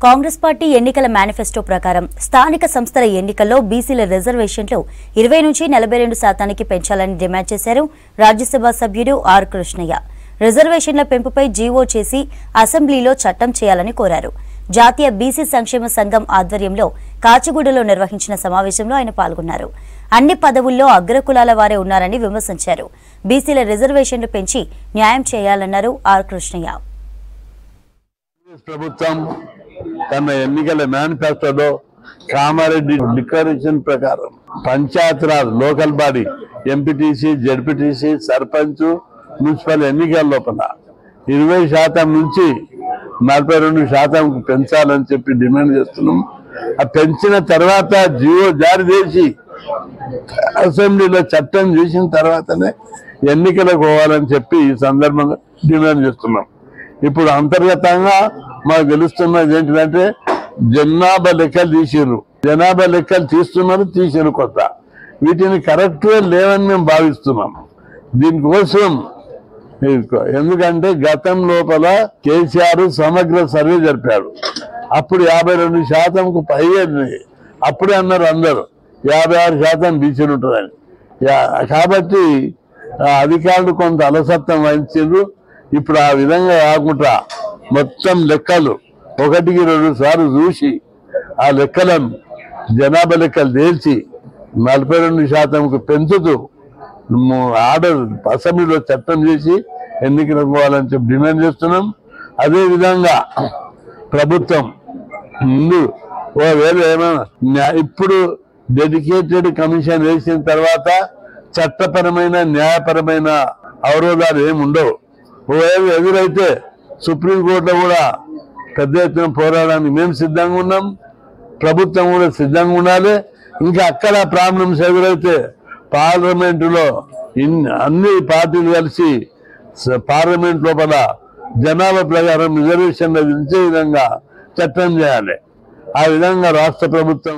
Congress party ఎన్నికల manifesto ప్రకారం స్థానిక సంస్థల ఎన్నికల్లో బీసీల రిజర్వేషన్లు 20 నుంచి 42% పెంచాలని డిమాండ్ చేశారు రాజ్యసభ సభ్యుడు ఆర్ కృష్ణయ్య. రిజర్వేషన్ల పెంపుపై జీవో చేసి అసెంబ్లీలో చట్టం చేయాలని కోరారు. జాతీయ బీసీ సంక్షేమ సంఘం ఆధ్వర్యంలో కాచిగూడలో నిర్వహించిన సమావేశంలో ఆయన పాల్గొన్నారు. అన్ని పదవుల్లో అగ్రకులాల వారే ఉన్నారని విమర్శించారు. బీసీల రిజర్వేషన్లు పెంచి న్యాయం చేయాలన్నారు ఆర్ కృష్ణయ్య. ప్రభుత్వం తన ఎన్నికల మేనిఫెస్టోలో కామారెడ్డి డిక్లరేషన్ ప్రకారం Panchayati Raj local body MPTC, ZPTC, sarpanch, municipal ఎన్నికల లోపల 20% నుంచి 42% పెంచాలని చెప్పి డిమాండ్ చేస్తున్నాం. ఆ పెంచిన తర్వాత జీవో జారీ చేసి అసెంబ్లీలో చట్టం చేసిన తర్వాతనే ఎన్నికలకు పోవాలని చెప్పి ఈ సందర్భంగా డిమాండ్ చేస్తున్నాం. ఇప్పుడు అంతర్గతంగా మాకు తెలుస్తున్నది ఏంటిదంటే జనాభా లెక్కలు తీసిర్రు, జనాభా లెక్కలు తీసిరు కొత్త. వీటిని కరెక్ట్గా లేవని మేము భావిస్తున్నాం. దీనికోసం ఎందుకంటే గతం లోపల కేసీఆర్ సమగ్ర సర్వే జరిపాడు. అప్పుడు 52%కు పైగా అప్పుడే అన్నారు అందరూ 56% బీసీలు ఉంటుందని. కాబట్టి అధికారులు కొంత అలసత్వం వహించారు. ఇప్పుడు ఆ విధంగా కాకుండా మొత్తం లెక్కలు 1-2 సార్లు చూసి ఆ లెక్కలను జనాభా లెక్కలు తేల్చి 42%కు పెంచుతూ ఆర్డర్ అసెంబ్లీలో చట్టం చేసి ఎన్నికలకు పోవాలని చెప్పి డిమాండ్ చేస్తున్నాం. అదేవిధంగా ప్రభుత్వం ముందు ఒకవేళ ఏమైనా ఇప్పుడు డెడికేటెడ్ కమిషన్ వేసిన తర్వాత చట్టపరమైన న్యాయపరమైన అవరోధాలు ఏమి ఉండవు. ఒకవేళ ఎదురైతే సుప్రీంకోర్టులో కూడా పెద్ద ఎత్తున పోరాడడానికి మేము సిద్ధంగా ఉన్నాం, ప్రభుత్వం కూడా సిద్ధంగా ఉండాలి. ఇంకా అక్కడ ప్రాబ్లమ్స్ ఎదురైతే పార్లమెంటులో అన్ని పార్టీలు కలిసి పార్లమెంట్ లోపల జనాభా ప్రకారం రిజర్వేషన్లు విధించే విధంగా చట్టం చేయాలి. ఆ విధంగా రాష్ట్ర ప్రభుత్వం